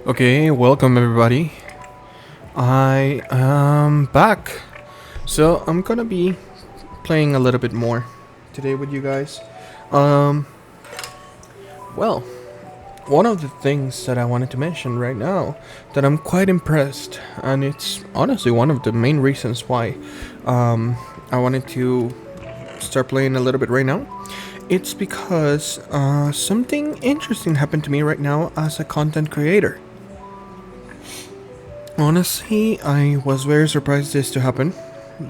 Okay, welcome everybody. I am back. So I'm gonna be playing a little bit more today with you guys. Um, well, one of the things that I wanted to mention right now that I'm quite impressed, and it's honestly one of the main reasons why I wanted to start playing a little bit right now. It's because something interesting happened to me right now as a content creator. Honestly, I was very surprised this to happen,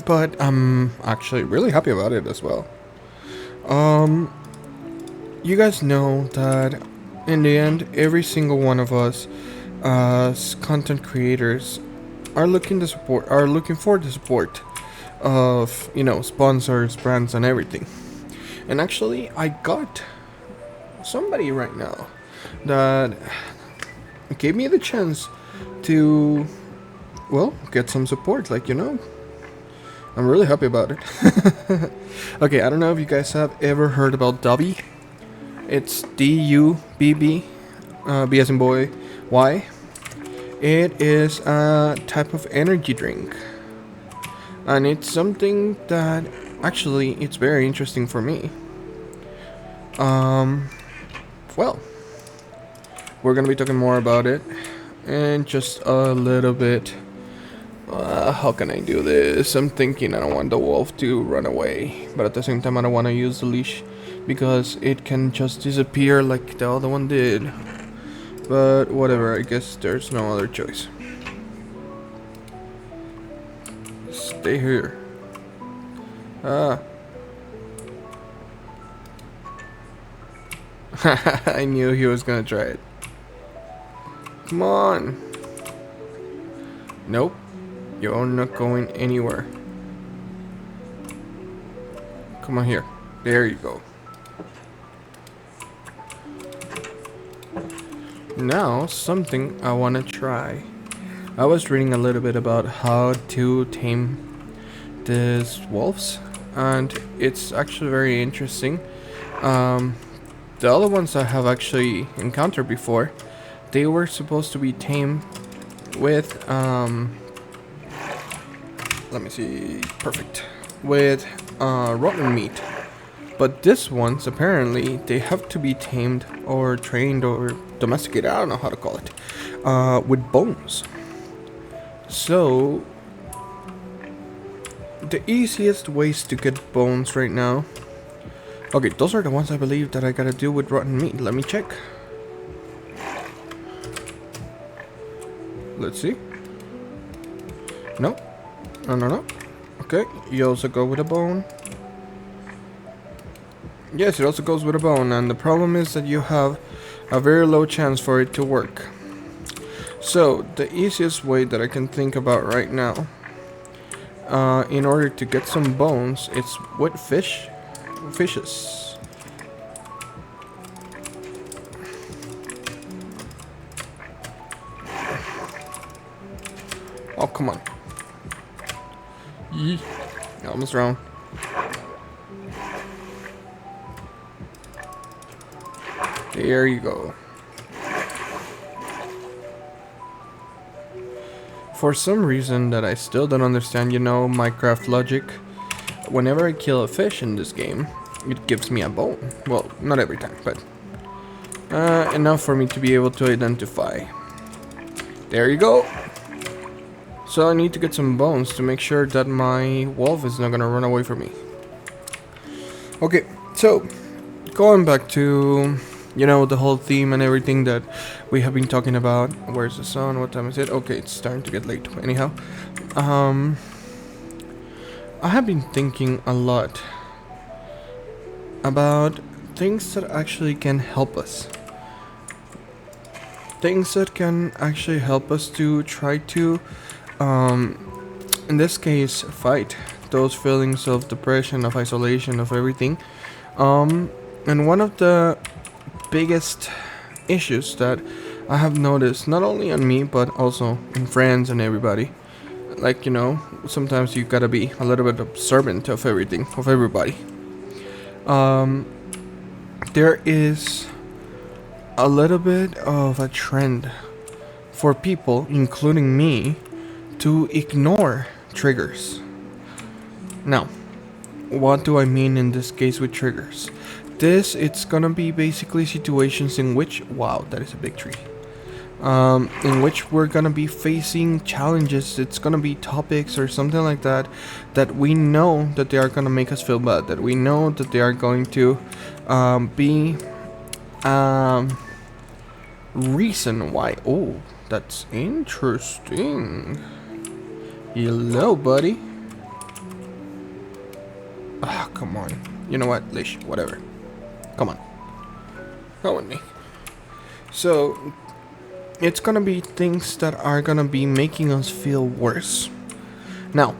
but I'm actually really happy about it as well. Um, you guys know that in the end, every single one of us as content creators are looking for the support of sponsors, brands, and everything. And actually, I got somebody right now that gave me the chance to get some support. I'm really happy about it. Okay, I don't know if you guys have ever heard about Dubby. It's Dubbb, B as in boy, Y. It is a type of energy drink, and it's something that actually it's very interesting for me. Um, well, we're gonna be talking more about it in just a little bit. How can I do this? I'm thinking I don't want the wolf to run away, but at the same time I don't want to use the leash because it can just disappear like the other one did. But whatever, I guess there's no other choice. Stay here. Ah. I knew he was gonna try it. Come on. Nope. You're not going anywhere. Come on here. There you go. Now, something I want to try. I was reading a little bit about how to tame these wolves, and it's actually very interesting. The other ones I have actually encountered before, they were supposed to be tamed with let me see, perfect, with rotten meat. But this ones, apparently, they have to be tamed or trained or domesticated, I don't know how to call it, with bones. So, the easiest ways to get bones right now. Okay, those are the ones I believe that I gotta do with rotten meat. Let me check. Let's see. No. No. Okay, you also go with a bone. Yes, it also goes with a bone, and the problem is that you have a very low chance for it to work. So, the easiest way that I can think about right now, in order to get some bones, it's with fishes. Oh, come on. Yee. Almost wrong. There you go. For some reason that I still don't understand, Minecraft logic, whenever I kill a fish in this game, it gives me a bone. Well, not every time, but enough for me to be able to identify. There you go. So I need to get some bones to make sure that my wolf is not gonna run away from me. Okay, so going back to the whole theme and everything that we have been talking about. Where's the sun? What time is it? Okay, it's starting to get late. Anyhow, I have been thinking a lot about things that actually can help us. Things that can actually help us to try to, in this case, fight those feelings of depression, of isolation, of everything. And one of the biggest issues that I have noticed, not only on me but also in friends and everybody, sometimes you gotta be a little bit observant of everything, of everybody. There is a little bit of a trend for people, including me, to ignore triggers. Now, what do I mean in this case with triggers? It's gonna be basically situations in which, wow, that is a big tree. In which we're gonna be facing challenges. It's gonna be topics or something like that that we know that they are gonna make us feel bad. That we know that they are going to be reason why. Oh, that's interesting. Hello, buddy. Ah, come on. You know what, Lish? Whatever. Come on. Come with me. So, it's gonna be things that are gonna be making us feel worse. Now,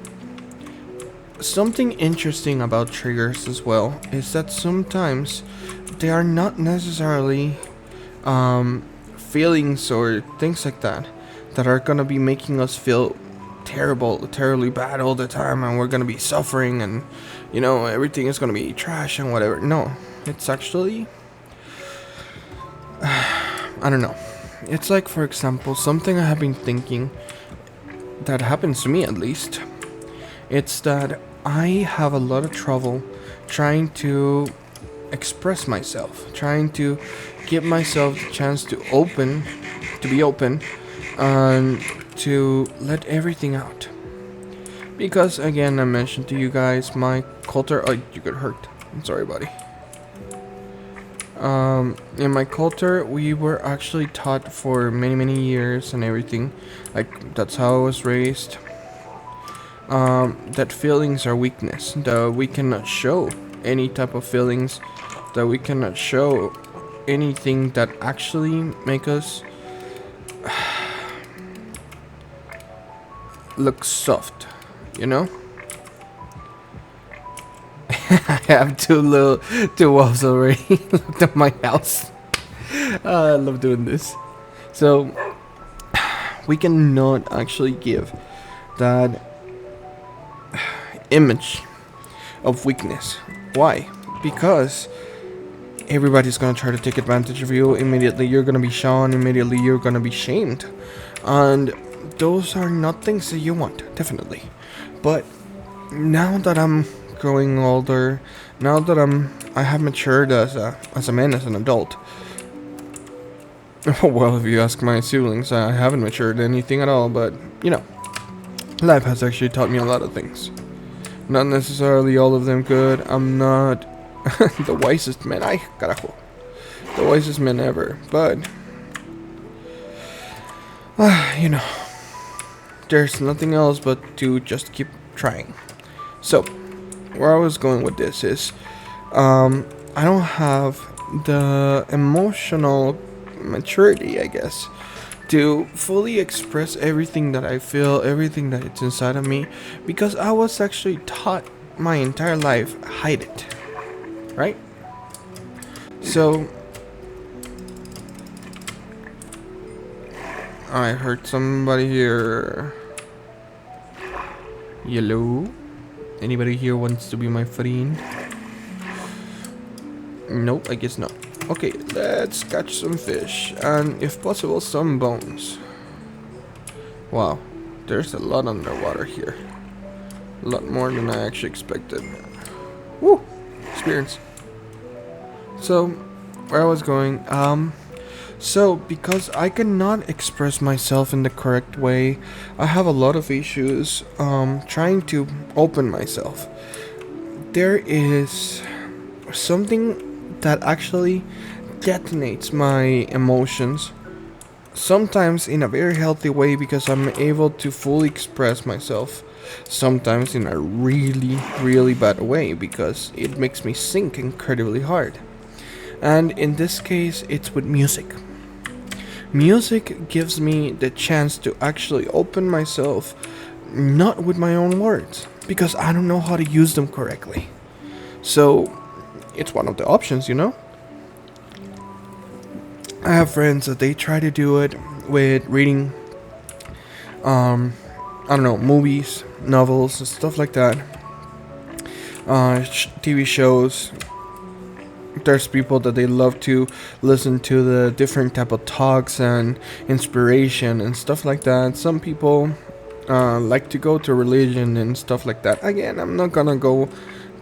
something interesting about triggers as well is that sometimes they are not necessarily feelings or things like that that are gonna be making us feel terribly bad all the time, and we're gonna be suffering, and everything is gonna be trash and whatever. No, it's actually I don't know. It's like, for example, something I have been thinking that happens to me at least. It's that I have a lot of trouble trying to express myself, trying to give myself the chance to be open, and to let everything out. Because again, I mentioned to you guys my culture. Oh, you got hurt. I'm sorry, buddy. In my culture, we were actually taught for many years and everything. Like, that's how I was raised. That feelings are weakness. That we cannot show any type of feelings. That we cannot show anything that actually make us look soft, I have two wolves already looked at my house. I love doing this. So we cannot actually give that image of weakness. Why? Because everybody's gonna try to take advantage of you. Immediately you're gonna be shown. Immediately you're gonna be shamed, and those are not things that you want, definitely. But now that I'm growing older, now that I have matured as a man, as an adult. Well, if you ask my siblings, I haven't matured anything at all, but life has actually taught me a lot of things. Not necessarily all of them good. I'm not the wisest man. Ay, carajo. The wisest man ever, but there's nothing else but to just keep trying. So, where I was going with this is, I don't have the emotional maturity, I guess, to fully express everything that I feel, everything that it's inside of me, because I was actually taught my entire life, hide it, right? So, I heard somebody here. Hello? Anybody here wants to be my friend? Nope, I guess not. Okay, let's catch some fish, and if possible, some bones. Wow, there's a lot underwater here. A lot more than I actually expected. Woo! Experience. So, where I was going, so because I cannot express myself in the correct way, I have a lot of issues trying to open myself. There is something that actually detonates my emotions, sometimes in a very healthy way because I'm able to fully express myself, sometimes in a really bad way because it makes me sink incredibly hard. And in this case, it's with music. Music gives me the chance to actually open myself, not with my own words, because I don't know how to use them correctly. So, it's one of the options, I have friends that they try to do it with reading, movies, novels, stuff like that, TV shows, There's people that they love to listen to the different type of talks and inspiration and stuff like that. Some people like to go to religion and stuff like that. Again, I'm not gonna go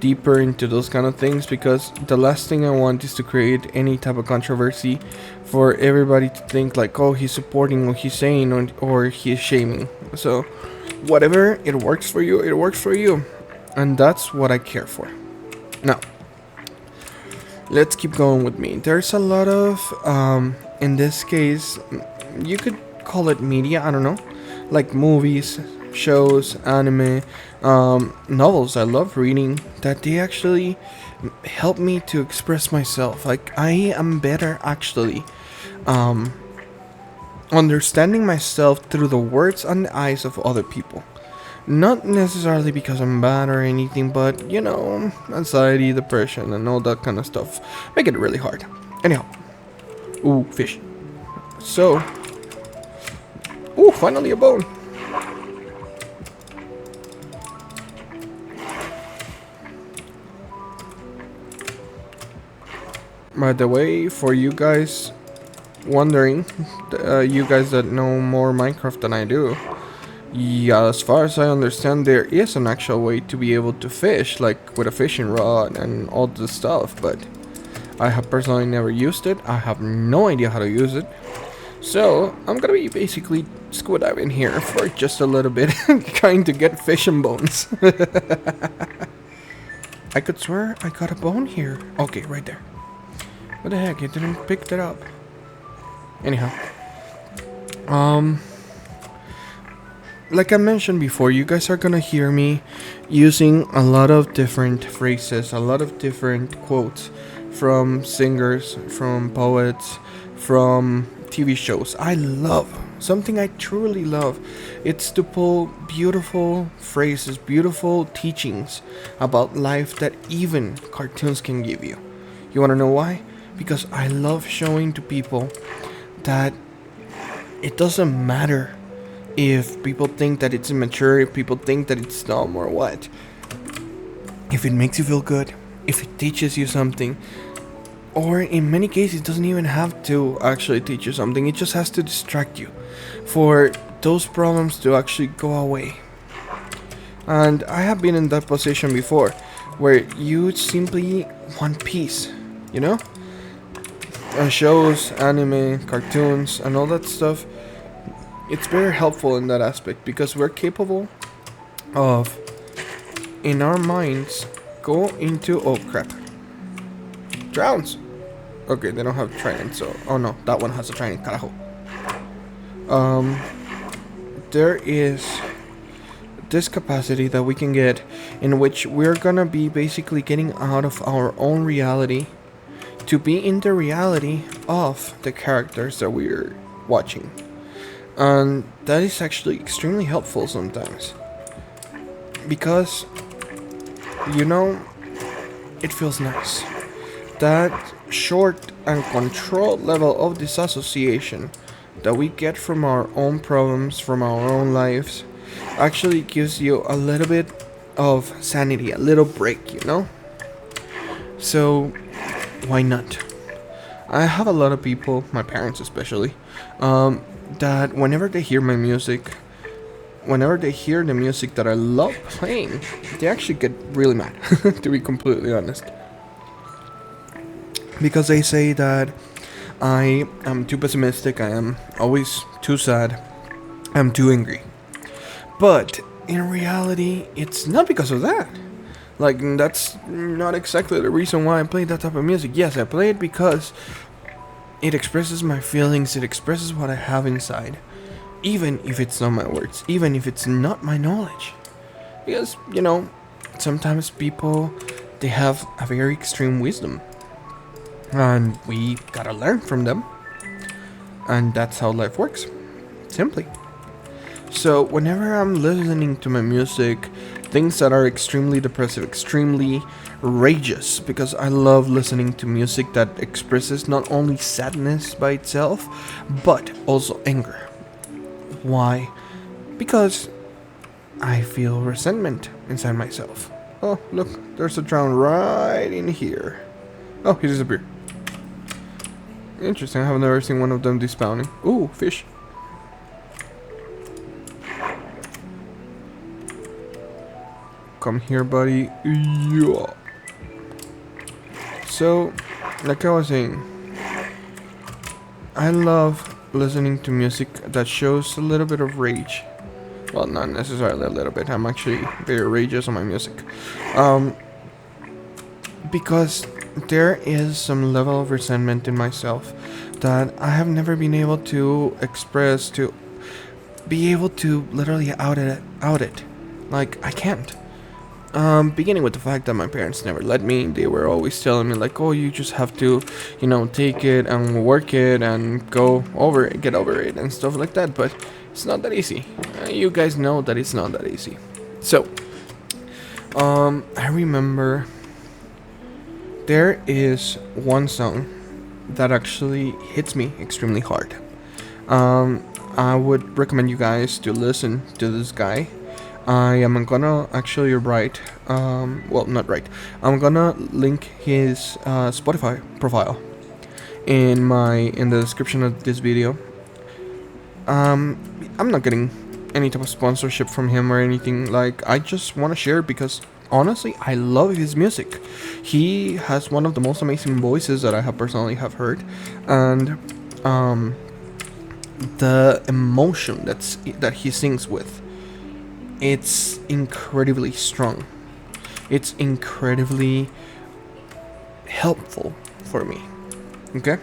deeper into those kind of things because the last thing I want is to create any type of controversy for everybody to think like, oh, he's supporting what he's saying, or he's shaming. So whatever it works for you, it works for you, and that's what I care for. Now let's keep going with me. There's a lot of in this case, you could call it media, I don't know, like movies, shows, anime, novels I love reading, that they actually help me to express myself. Like, I am better actually understanding myself through the words and the eyes of other people. Not necessarily because I'm bad or anything, but you know, anxiety, depression, and all that kind of stuff make it really hard. Anyhow, ooh, fish. So, ooh, finally a bone. By the way, for you guys wondering, you guys that know more Minecraft than I do, yeah, as far as I understand, there is an actual way to be able to fish, like with a fishing rod and all this stuff, but I have personally never used it. I have no idea how to use it. So, I'm gonna be basically scuba diving here for just a little bit, trying to get fish and bones. I could swear I got a bone here. Okay, right there. What the heck, it didn't pick that up. Anyhow. Like I mentioned before, you guys are gonna hear me using a lot of different phrases, a lot of different quotes from singers, from poets, from TV shows. I love, something I truly love, it's to pull beautiful phrases, beautiful teachings about life that even cartoons can give you. You wanna know why? Because I love showing to people that it doesn't matter if people think that it's immature, if people think that it's dumb or what. If it makes you feel good, if it teaches you something, or in many cases it doesn't even have to actually teach you something, it just has to distract you for those problems to actually go away. And I have been in that position before, where you simply want peace, you know? Shows, anime, cartoons, and all that stuff, it's very helpful in that aspect because we're capable of, in our minds, go into, oh crap, drowns. Okay, they don't have trident, so, oh no, that one has a trident, carajo. There is this capacity that we can get in which we're gonna be basically getting out of our own reality to be in the reality of the characters that we're watching. And that is actually extremely helpful sometimes. Because, you know, it feels nice. That short and controlled level of disassociation that we get from our own problems, from our own lives, actually gives you a little bit of sanity, a little break, you know? So, why not? I have a lot of people, my parents especially, that whenever they hear my music, whenever they hear the music that I love playing, they actually get really mad, to be completely honest. Because they say that I am too pessimistic, I am always too sad, I'm too angry. But in reality, it's not because of that. Like, that's not exactly the reason why I play that type of music. Yes, I play it because it expresses my feelings, it expresses what I have inside. Even if it's not my words, even if it's not my knowledge. Because, you know, sometimes people, they have a very extreme wisdom. And we gotta learn from them. And that's how life works. Simply. So, whenever I'm listening to my music, things that are extremely depressive, extremely rageous, because I love listening to music that expresses not only sadness by itself, but also anger. Why? Because I feel resentment inside myself. Oh, look, there's a drown right in here. Oh, he disappeared. Interesting, I have never seen one of them despawning. Ooh, fish. Come here, buddy. Yeah. So, like I was saying, I love listening to music that shows a little bit of rage. Well, not necessarily a little bit. I'm actually very rageous on my music. Um, because there is some level of resentment in myself that I have never been able to express, to be able to literally out it. Like, I can't. Beginning with the fact that my parents never let me. They were always telling me like, oh, you just have to, take it and work it and go over it, get over it and stuff like that. But it's not that easy. You guys know that it's not that easy. So, I remember there is one song that actually hits me extremely hard. I would recommend you guys to listen to this guy. I am gonna actually write, well, not write. I'm gonna link his Spotify profile in the description of this video. I'm not getting any type of sponsorship from him or anything. Like, I just want to share because honestly, I love his music. He has one of the most amazing voices that I have personally have heard, and the emotion that he sings with, it's incredibly strong. It's incredibly helpful for me. Okay?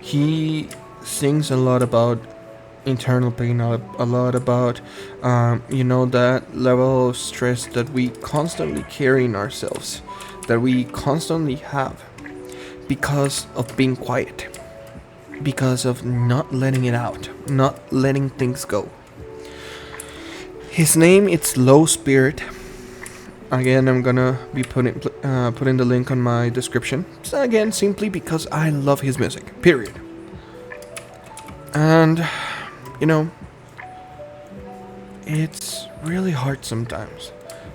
He sings a lot about internal pain, a lot about, that level of stress that we constantly carry in ourselves, that we constantly have because of being quiet, because of not letting it out, not letting things go. His name is Low Spirit. Again, I'm gonna be putting the link on my description. So again, simply because I love his music. Period. And it's really hard sometimes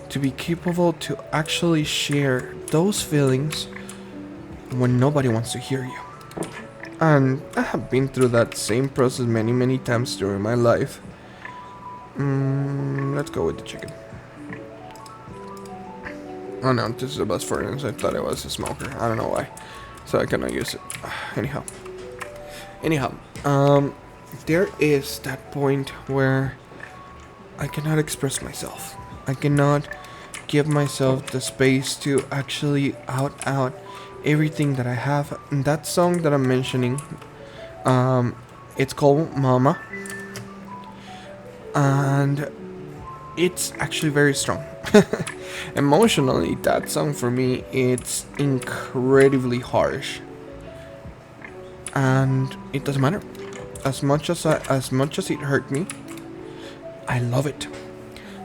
to be capable to actually share those feelings when nobody wants to hear you. And I have been through that same process many, many times during my life. Let's go with the chicken. Oh no, this is a bus furnace. I thought it was a smoker. I don't know why. So I cannot use it. Anyhow, there is that point where I cannot express myself. I cannot give myself the space to actually out everything that I have. And that song that I'm mentioning, it's called Mama. And it's actually very strong. Emotionally, that song for me, it's incredibly harsh. And it doesn't matter. As much as it hurt me, I love it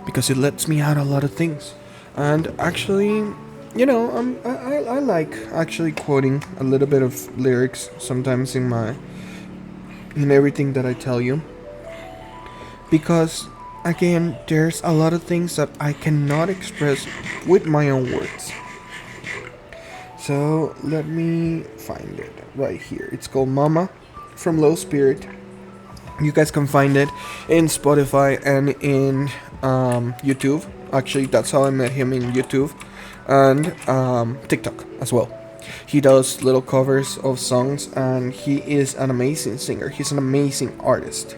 because it lets me out a lot of things. And actually, I like actually quoting a little bit of lyrics sometimes in everything that I tell you, because again, there's a lot of things that I cannot express with my own words. So let me find it right here. It's called Mama from Low Spirit. You guys can find it in Spotify and in YouTube. Actually, that's how I met him, in YouTube and TikTok as well. He does little covers of songs, and he is an amazing singer. He's an amazing artist.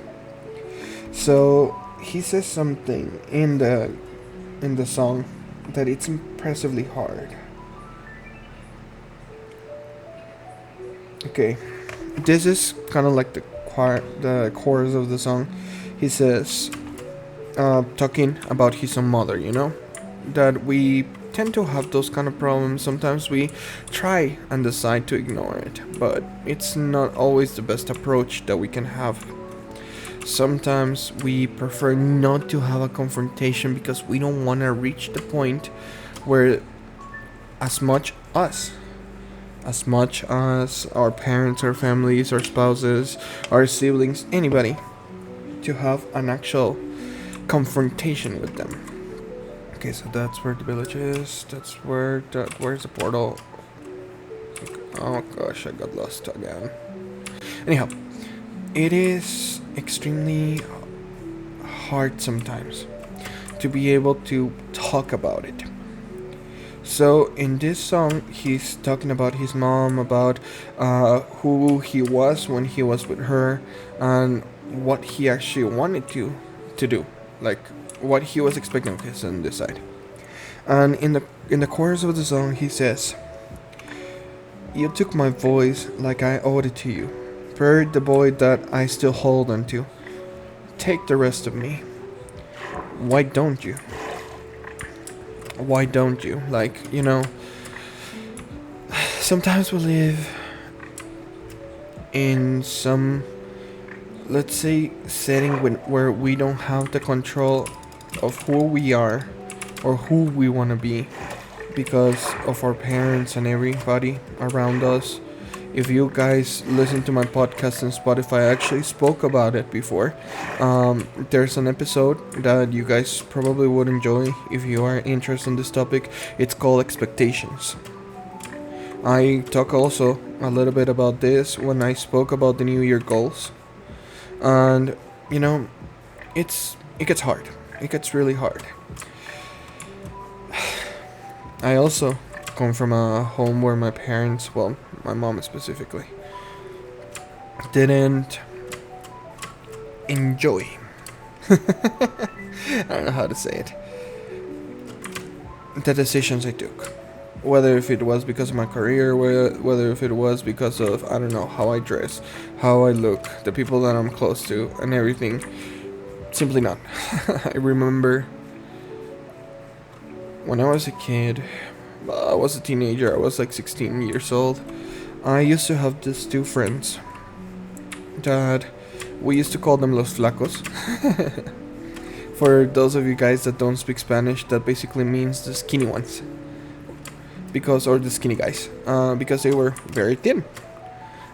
So he says something in the song that it's impressively hard. Okay, this is kind of like the chorus of the song. He says, talking about his own mother, that we tend to have those kind of problems. Sometimes we try and decide to ignore it, but it's not always the best approach that we can have. Sometimes we prefer not to have a confrontation because we don't want to reach the point where as much as our parents, our families, our spouses, our siblings, anybody, to have an actual confrontation with them. Okay, so that's where the village is. Where's the portal? Oh gosh, I got lost again. Anyhow, it is extremely hard sometimes to be able to talk about it. So in this song, he's talking about his mom, about who he was when he was with her, and what he actually wanted to do, like what he was expecting of his son this side. And in the chorus of the song, he says, "You took my voice like I owed it to you, buried the boy that I still hold on to. Take the rest of me. Why don't you? Why don't you? Like, sometimes we live in some, let's say, setting where we don't have the control of who we are or who we want to be because of our parents and everybody around us. If you guys listen to my podcast on Spotify, I actually spoke about it before. There's an episode that you guys probably would enjoy if you are interested in this topic. It's called Expectations. I talk also a little bit about this when I spoke about the New Year goals. And, it gets hard. It gets really hard. I also come from a home where my parents, well, my mom specifically, didn't enjoy. I don't know how to say it. The decisions I took. Whether if it was because of my career, whether if it was because of, I don't know, how I dress, how I look, the people that I'm close to, and everything. Simply not. I remember when I was a kid, I was a teenager, I was like 16 years old. I used to have these two friends that we used to call them Los Flacos. For those of you guys that don't speak Spanish, that basically means the skinny ones. Or the skinny guys. Because they were very thin.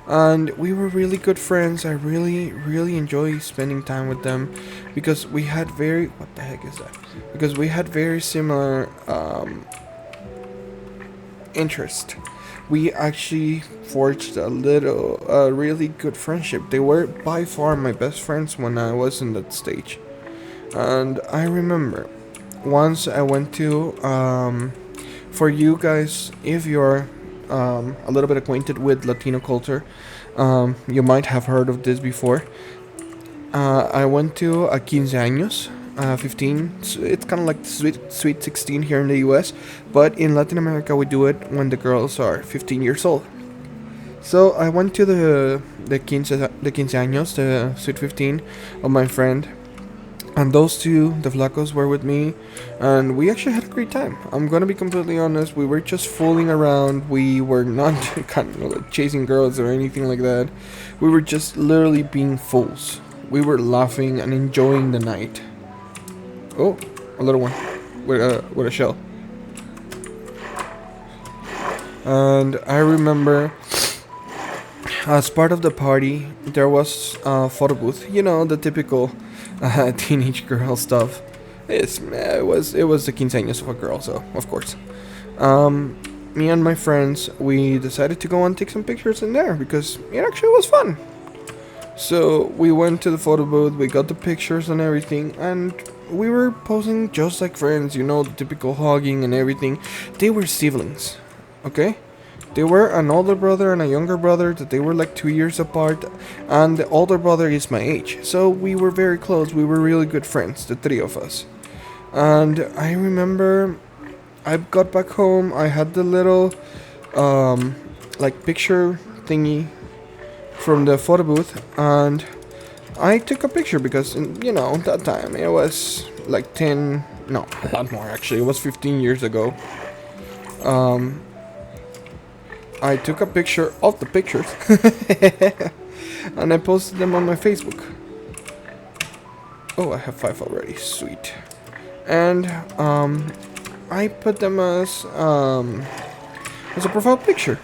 And we were really good friends. I really, really enjoy spending time with them. Because we had what the heck is that? Because we had very similar interest. We actually forged a really good friendship. They were by far my best friends when I was in that stage. And I remember once I went to, for you guys, if you're a little bit acquainted with Latino culture, you might have heard of this before. I went to a 15 años. 15. It's kind of like sweet 16 here in the US, but in Latin America we do it when the girls are 15 years old. So I went to the 15 años, the sweet 15 of my friend, and those two, the Flacos, were with me, and we actually had a great time. I'm gonna be completely honest, we were just fooling around. We were not kind of like chasing girls or anything like that. We were just literally being fools. We were laughing and enjoying the night. Oh, a little one with a shell. And I remember, as part of the party, there was a photo booth. You know, the typical teenage girl stuff. It was the quinceaños of a girl, so of course. Me and my friends, we decided to go and take some pictures in there because it actually was fun. So we went to the photo booth, we got the pictures and everything, and we were posing just like friends, the typical hugging and everything. They were siblings, okay? They were an older brother and a younger brother that they were like 2 years apart, and the older brother is my age. So we were very close, we were really good friends, the three of us. And I remember I got back home, I had the little picture thingy from the photo booth, and I took a picture because, that time it was like a lot more actually, it was 15 years ago. I took a picture of the pictures and I posted them on my Facebook. Oh, I have 5 already, sweet. And I put them as a profile picture.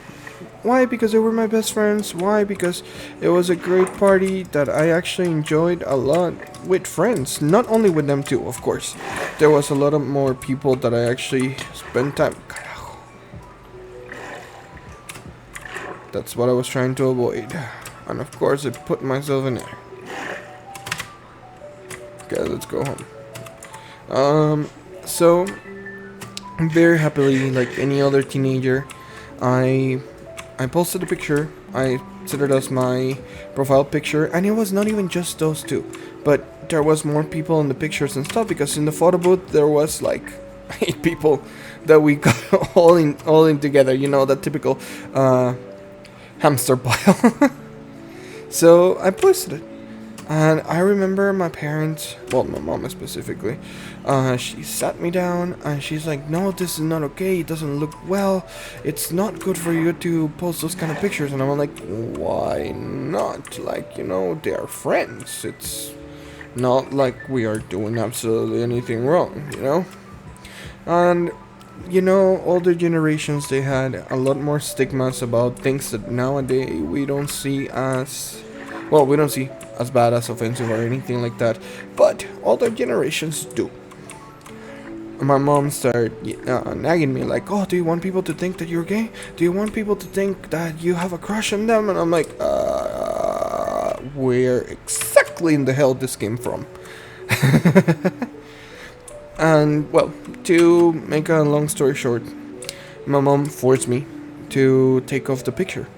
Why? Because they were my best friends. Why? Because it was a great party that I actually enjoyed a lot with friends. Not only with them too, of course. There was a lot of more people that I actually spent time. That's what I was trying to avoid. And of course I put myself in there. Okay, let's go home. So very happily, like any other teenager, I posted a picture. I set it as my profile picture, and it was not even just those two, but there was more people in the pictures and stuff, because in the photo booth there was like 8 people that we got all in together. You know, that typical hamster pile. So I posted it. And I remember my parents, well, my mom specifically, she sat me down and she's like, no, this is not okay, it doesn't look well, it's not good for you to post those kind of pictures. And I'm like, why not? Like, you know, they are friends. It's not like we are doing absolutely anything wrong, you know? And, you know, older generations, they had a lot more stigmas about things that nowadays we don't see as, well, we don't see as bad as offensive or anything like that, but older generations do. My mom started nagging me like, oh, do you want people to think that you're gay? Do you want people to think that you have a crush on them? And I'm like, where exactly in the hell this came from? And, well, to make a long story short, my mom forced me to take off the picture,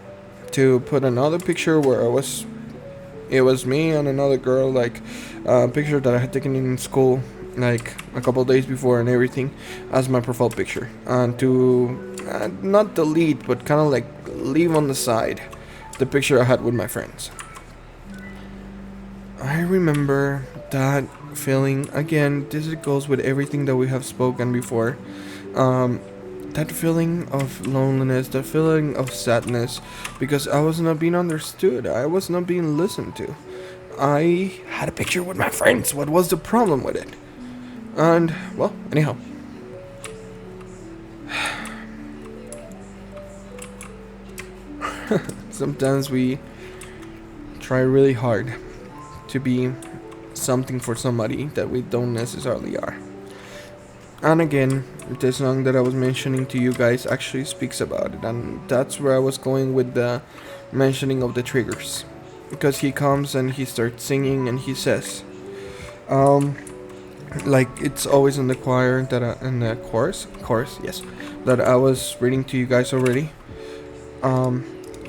to put another picture where it was me and another girl, like a picture that I had taken in school like a couple days before and everything, as my profile picture, and to not delete but kind of like leave on the side the picture I had with my friends. I remember that feeling again. This goes with everything that we have spoken before. That feeling of loneliness, that feeling of sadness, because I was not being understood, I was not being listened to. I had a picture with my friends, what was the problem with it? And, well, anyhow. Sometimes we try really hard to be something for somebody that we don't necessarily are. And again, the song that I was mentioning to you guys actually speaks about it, and that's where I was going with the mentioning of the triggers. Because he comes and he starts singing and he says, like it's always in the choir that in the chorus, yes, that I was reading to you guys already.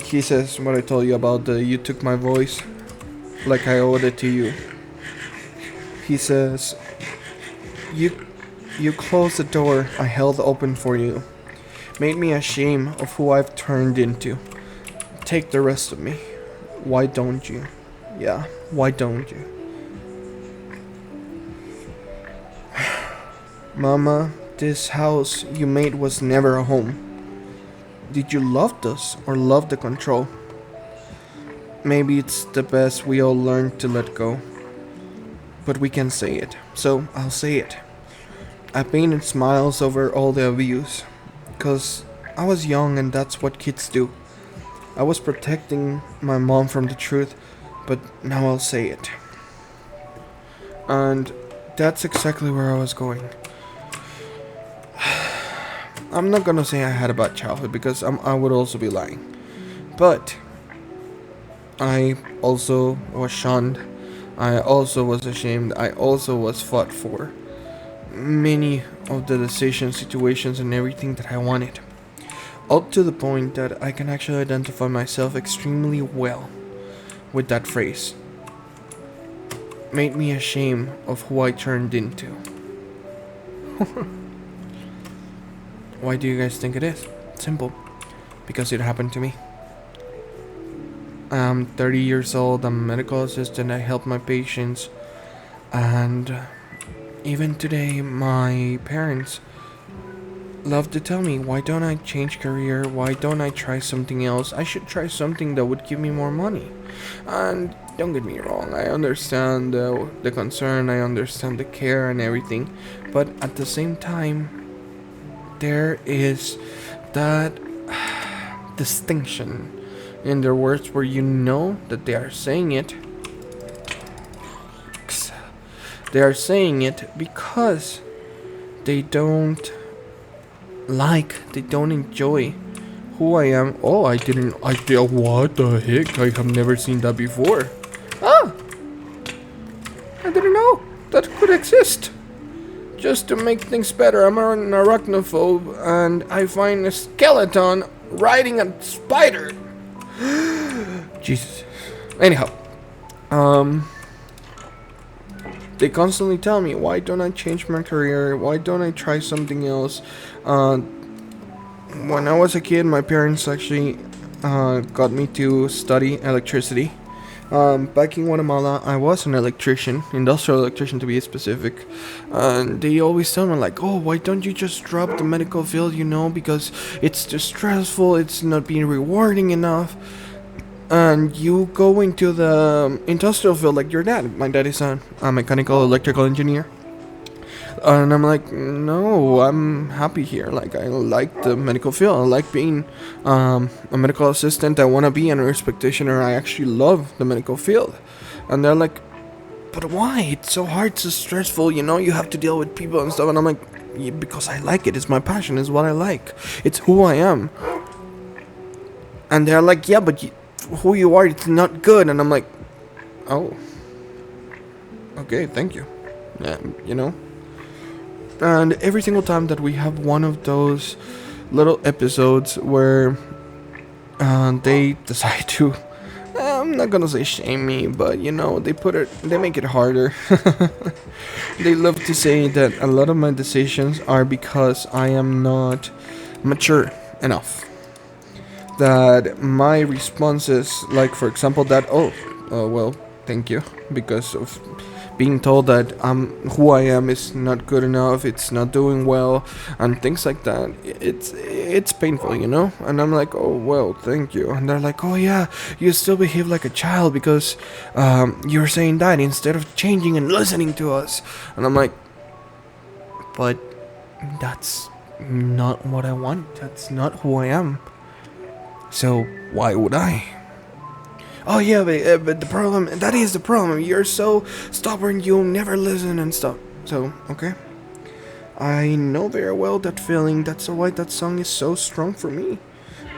He says what I told you about the you took my voice like I owed it to you. He says, You closed the door I held open for you, made me ashamed of who I've turned into. Take the rest of me. Why don't you? Yeah, why don't you? Mama, this house you made was never a home. Did you love us or love the control? Maybe it's the best we all learn to let go. But we can say it, so I'll say it. I painted smiles over all the abuse, 'cause I was young and that's what kids do. I was protecting my mom from the truth, but now I'll say it. And that's exactly where I was going. I'm not gonna say I had a bad childhood, because I would also be lying. But I also was shunned. I also was ashamed. I also was fought for many of the decisions, situations, and everything that I wanted. Up to the point that I can actually identify myself extremely well with that phrase. Made me ashamed of who I turned into. Why do you guys think it is? Simple. Because it happened to me. I'm 30 years old, I'm a medical assistant, I help my patients, and even today my parents love to tell me, why don't I change career, why don't I try something else, I should try something that would give me more money. And don't get me wrong, I understand the concern, I understand the care and everything, but at the same time, there is that distinction in their words where you know that they are saying it. They are saying it because they don't enjoy who I am. Oh, I didn't. I did. What the heck? I have never seen that before. Ah, I didn't know that could exist. Just to make things better, I'm an arachnophobe, and I find a skeleton riding a spider. Jesus. Anyhow, they constantly tell me, why don't I change my career? Why don't I try something else? When I was a kid, my parents actually got me to study electricity. Back in Guatemala, I was an electrician, industrial electrician to be specific. And they always tell me like, oh, why don't you just drop the medical field, because it's too stressful, it's not being rewarding enough. And you go into the industrial field like your dad. My dad is a mechanical electrical engineer. And I'm like, no, I'm happy here. Like, I like the medical field. I like being a medical assistant. I want to be a nurse practitioner. I actually love the medical field. And they're like, but why? It's so hard, it's so stressful, you have to deal with people and stuff. And I'm like, yeah, because I like it. It's my passion. It's what I like. It's who I am. And they're like, yeah, but who you are, it's not good. And I'm like, oh, okay, thank you. Yeah, And every single time that we have one of those little episodes where they decide to, I'm not gonna say shame me, but they make it harder. They love to say that a lot of my decisions are because I am not mature enough. That my responses, like for example that, well, thank you, because of being told that who I am is not good enough, it's not doing well, and things like that. It's painful, And I'm like, oh well, thank you. And they're like, oh yeah, you still behave like a child because you're saying that instead of changing and listening to us. And I'm like, but that's not what I want. That's not who I am. So why would I? Oh yeah, but the problem, that is the problem. You're so stubborn, you'll never listen and stuff. So, okay. I know very well that feeling. That's why that song is so strong for me.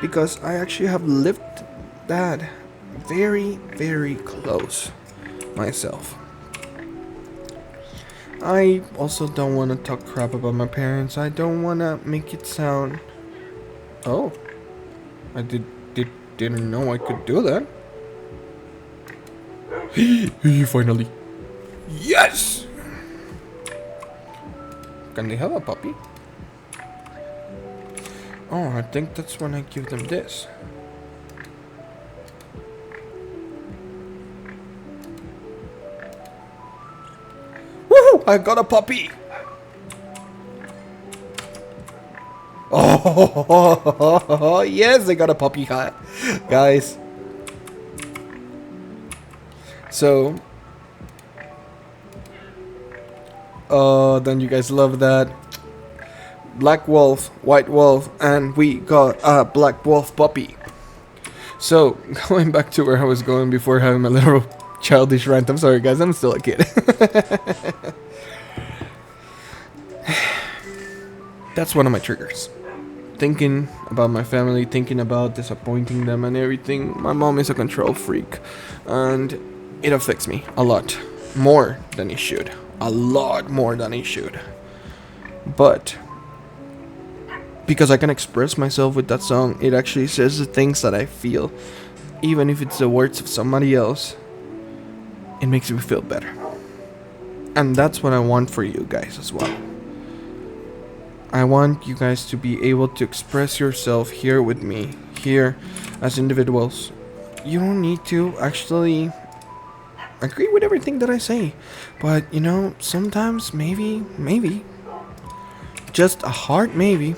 Because I actually have lived that very, very close myself. I also don't want to talk crap about my parents. I don't want to make it sound... Oh. I didn't know I could do that. Finally. Yes! Can they have a puppy? Oh, I think that's when I give them this. Woohoo! I got a puppy! Oh, yes, I got a puppy hat. Guys. So, don't you guys love that? Black wolf, white wolf, and we got a black wolf puppy. So, going back to where I was going before having my little childish rant. I'm sorry, guys, I'm still a kid. That's one of my triggers. Thinking about my family, thinking about disappointing them and everything. My mom is a control freak, and it affects me a lot more than it should. A lot more than it should. But because I can express myself with that song, it actually says the things that I feel. Even if it's the words of somebody else, it makes me feel better. And that's what I want for you guys as well. I want you guys to be able to express yourself here with me, here as individuals. You don't need to actually agree with everything that I say, but sometimes maybe, just a heart maybe,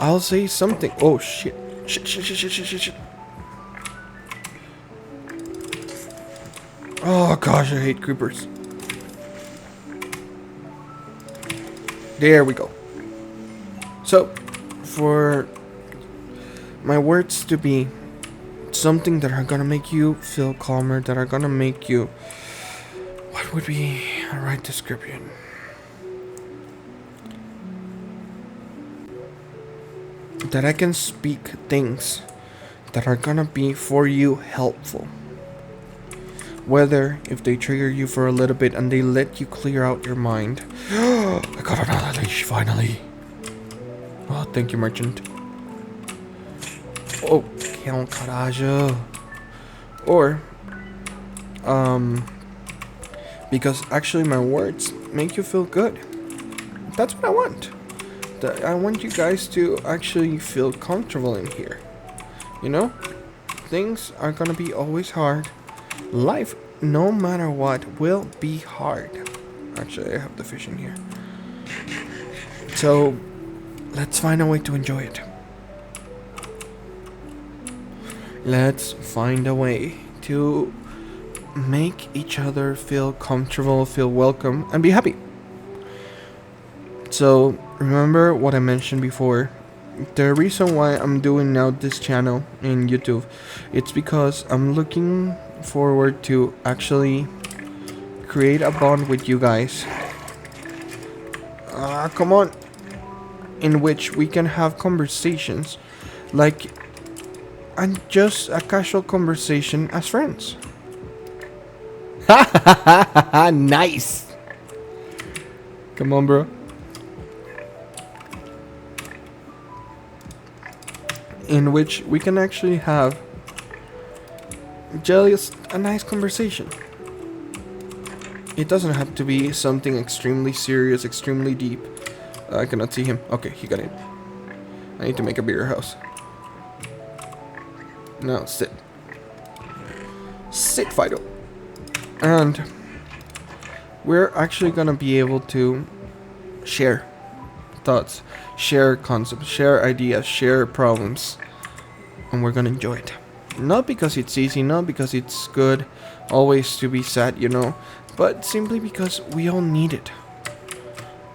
I'll say something. Oh shit. Oh gosh, I hate creepers. There we go. So, for my words to be something that are gonna make you feel calmer, that are gonna make you... What would be a right description? that I can speak things that are gonna be for you helpful. Whether if they trigger you for a little bit and they let you clear out your mind. I got another leash finally. Oh, thank you, merchant. Oh, que um caralho. Or, because actually my words make you feel good. That's what I want. I want you guys to actually feel comfortable in here. You know? Things are gonna be always hard. Life, no matter what, will be hard. Actually, I have the fish in here. So, let's find a way to enjoy it. Let's find a way to make each other feel comfortable, feel welcome, and be happy. So, remember what I mentioned before. The reason why I'm doing now this channel in YouTube, it's because I'm looking forward to actually create a bond with you guys. Come on. In which we can have conversations like and just a casual conversation as friends. Nice. Come on, bro. In which we can actually have just a nice conversation. It doesn't have to be something extremely serious, extremely deep. I cannot see him. Okay, he got in. I need to make a bigger house. Now sit. Sit, Fido. And we're actually gonna be able to share thoughts, share concepts, share ideas, share problems, and we're gonna enjoy it. Not because it's easy, not because it's good always to be sad, you know, but simply because we all need it.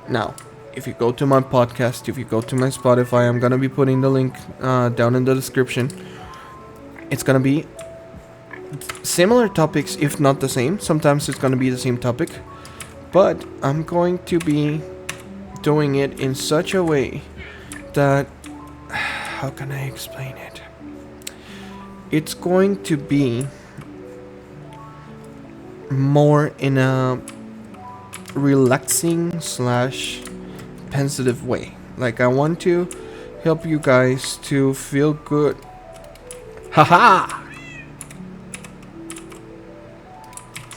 Now, if you go to my podcast, if you go to my Spotify, I'm gonna be putting the link down in the description. It's gonna be similar topics, if not the same. Sometimes it's gonna be the same topic, but I'm going to be doing it in such a way that, how can I explain it? It's going to be more in a relaxing slash pensive way. Like, I want to help you guys to feel good. Haha!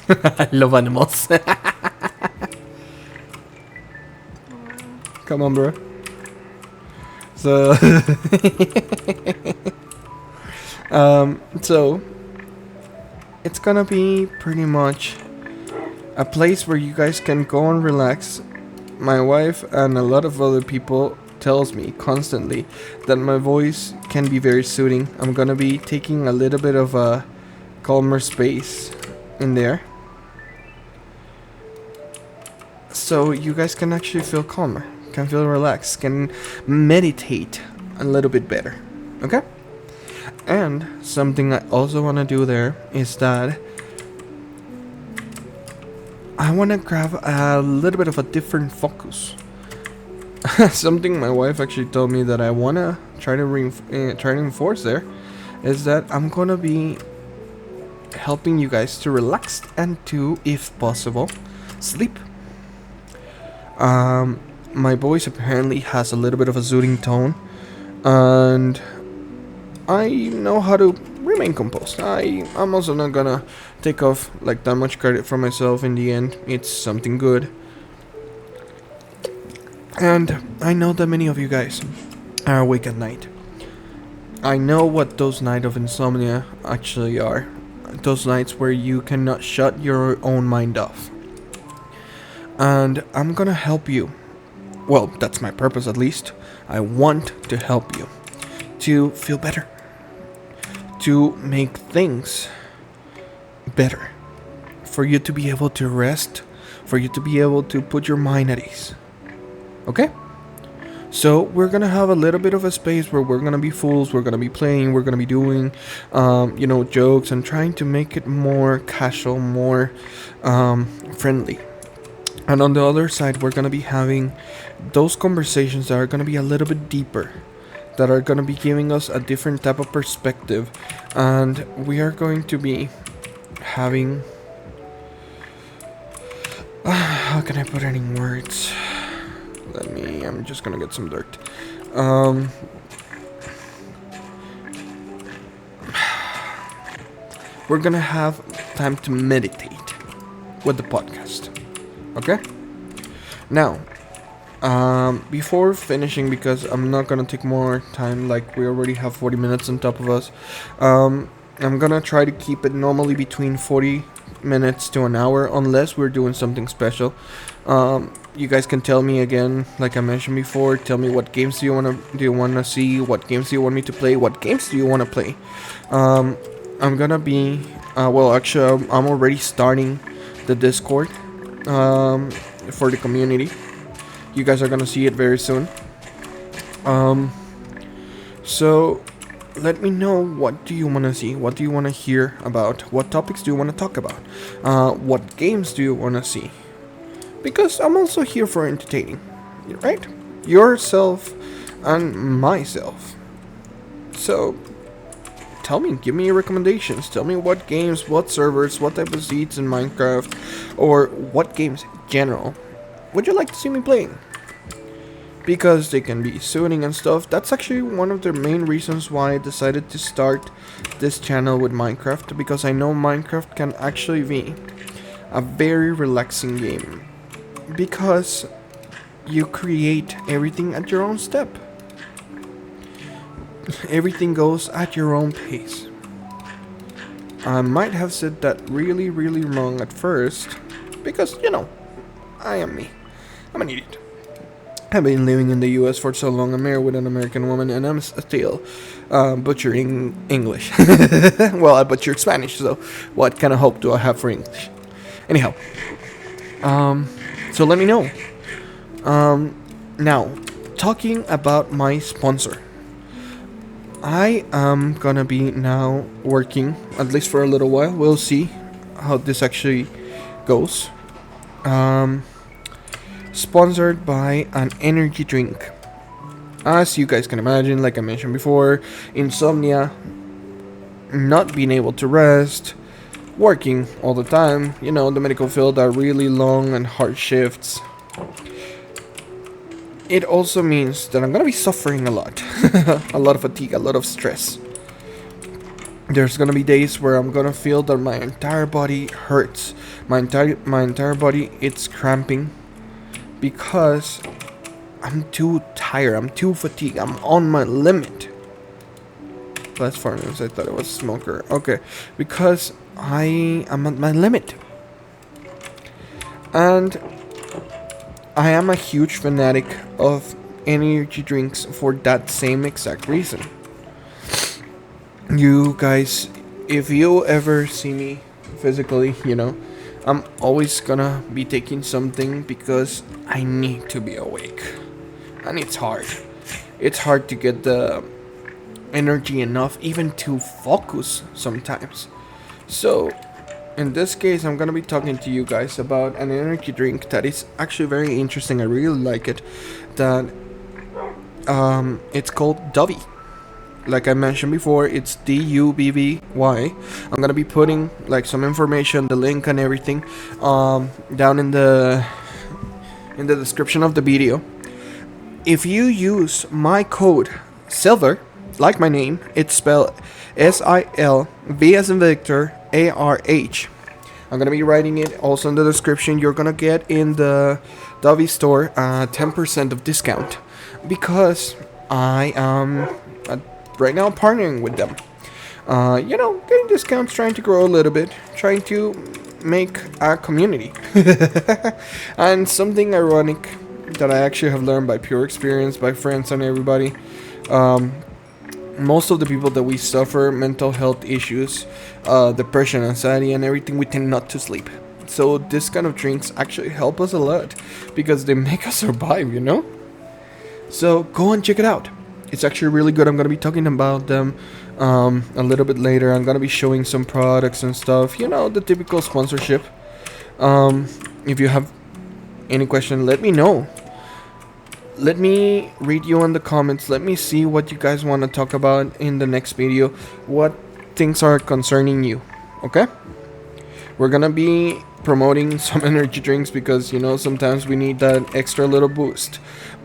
I love animals. Come on, bro. So, so it's gonna be pretty much a place where you guys can go and relax. My wife and a lot of other people tells me constantly that my voice can be very soothing. I'm gonna be taking a little bit of a calmer space in there, so you guys can actually feel calmer, can feel relaxed, can meditate a little bit better. Okay? And something I also want to do there is that I want to grab a little bit of a different focus. Something my wife actually told me that I want to try to enforce there is that I'm going to be helping you guys to relax and to, if possible, sleep. My voice apparently has a little bit of a soothing tone, and I know how to remain composed. I'm also not gonna take off like that much credit for myself. In the end, it's something good. And I know that many of you guys are awake at night. I know what those nights of insomnia actually are. Those nights where you cannot shut your own mind off. And I'm gonna help you. Well, that's my purpose at least. I want to help you to feel better, to make things better, for you to be able to rest, for you to be able to put your mind at ease. Okay? So we're gonna have a little bit of a space where we're gonna be fools, we're gonna be playing, we're gonna be doing, jokes, and trying to make it more casual, more friendly. And on the other side, we're gonna be having those conversations that are gonna be a little bit deeper, that are going to be giving us a different type of perspective, and we are going to be having how can I put it in words? I'm just gonna get some dirt. We're gonna have time to meditate with the podcast. Okay? Now, before finishing, because I'm not gonna take more time, like we already have 40 minutes on top of us, I'm gonna try to keep it normally between 40 minutes to an hour, unless we're doing something special. You guys can tell me again, like I mentioned before, tell me what games do you wanna see, what games do you want me to play, what games do you wanna play. I'm gonna be actually I'm already starting the Discord for the community. You guys are gonna see it very soon. So let me know, what do you want to see, what do you want to hear about, what topics do you want to talk about, what games do you want to see, because I'm also here for entertaining, right? Yourself and myself. So tell me, give me your recommendations, tell me what games, what servers, what type of seeds in Minecraft, or what games general would you like to see me playing, because they can be soothing and stuff. That's actually one of the main reasons why I decided to start this channel with Minecraft, because I know Minecraft can actually be a very relaxing game, because you create everything at your own step. Everything goes at your own pace. I might have said that really, really wrong at first, because, I am me. I'm an idiot. I've been living in the US for so long. I'm married with an American woman, and I'm still butchering English. Well, I butchered Spanish, so what kind of hope do I have for English? Anyhow, so let me know. Now, talking about my sponsor. I am gonna be now working, at least for a little while. We'll see how this actually goes. Sponsored by an energy drink. As you guys can imagine, like I mentioned before, insomnia, not being able to rest, working all the time, the medical field are really long and hard shifts. It also means that I'm gonna be suffering a lot. A lot of fatigue, a lot of stress. There's gonna be days where I'm gonna feel that my entire body hurts. My entire body, it's cramping, because I'm too tired, I'm too fatigued, I'm on my limit. That's far news, I thought it was smoker. Okay, because I am at my limit. And I am a huge fanatic of energy drinks for that same exact reason. You guys, if you ever see me physically, I'm always gonna be taking something, because I need to be awake. And it's hard. It's hard to get the energy enough even to focus sometimes. So, in this case, I'm gonna be talking to you guys about an energy drink that is actually very interesting. I really like it. That it's called Dubby. Like I mentioned before, it's Dubby. I'm gonna be putting some information, the link and everything, down in the description of the video. If you use my code Silver, like my name, it's spelled SILV as in Victor ARH. I'm gonna be writing it also in the description. You're gonna get in the Dubby store 10% of discount, because I am right now partnering with them. Getting discounts, trying to grow a little bit, trying to make a community. And something ironic that I actually have learned by pure experience, by friends and everybody. Most of the people that we suffer mental health issues, depression, anxiety, and everything, we tend not to sleep. So this kind of drinks actually help us a lot, because they make us survive, So go and check it out. It's actually really good. I'm going to be talking about them a little bit later. I'm going to be showing some products and stuff. The typical sponsorship. If you have any question, let me know. let me read you in the comments. Let me see what you guys want to talk about in the next video. What things are concerning you, okay? We're gonna be promoting some energy drinks because, you know, sometimes we need that extra little boost.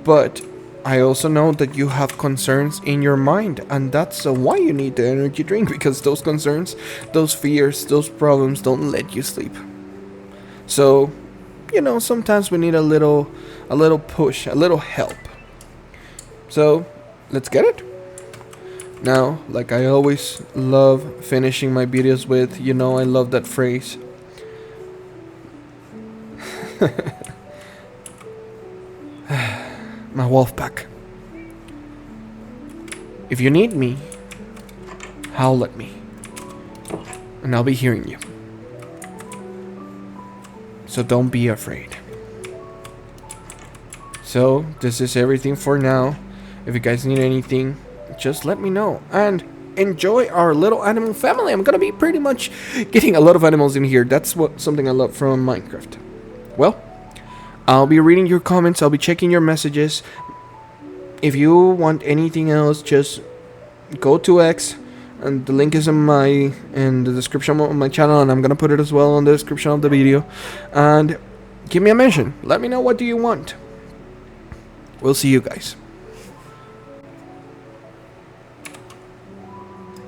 But I also know that you have concerns in your mind, and that's why you need the energy drink, because those concerns, those fears, those problems don't let you sleep. So, you know, sometimes we need a little push, a little help. So, let's get it. Now, like I always love finishing my videos with, you know, I love that phrase. My Wolfpack. If you need me, howl at me, and I'll be hearing you. So don't be afraid. So, this is everything for now. If you guys need anything, just let me know. And enjoy our little animal family. I'm gonna be pretty much getting a lot of animals in here. That's something I love from Minecraft. Well, I'll be reading your comments. I'll be checking your messages. If you want anything else, just go to X, and the link is in the description of my channel, and I'm gonna put it as well in the description of the video. And give me a mention. Let me know what do you want. We'll see you guys.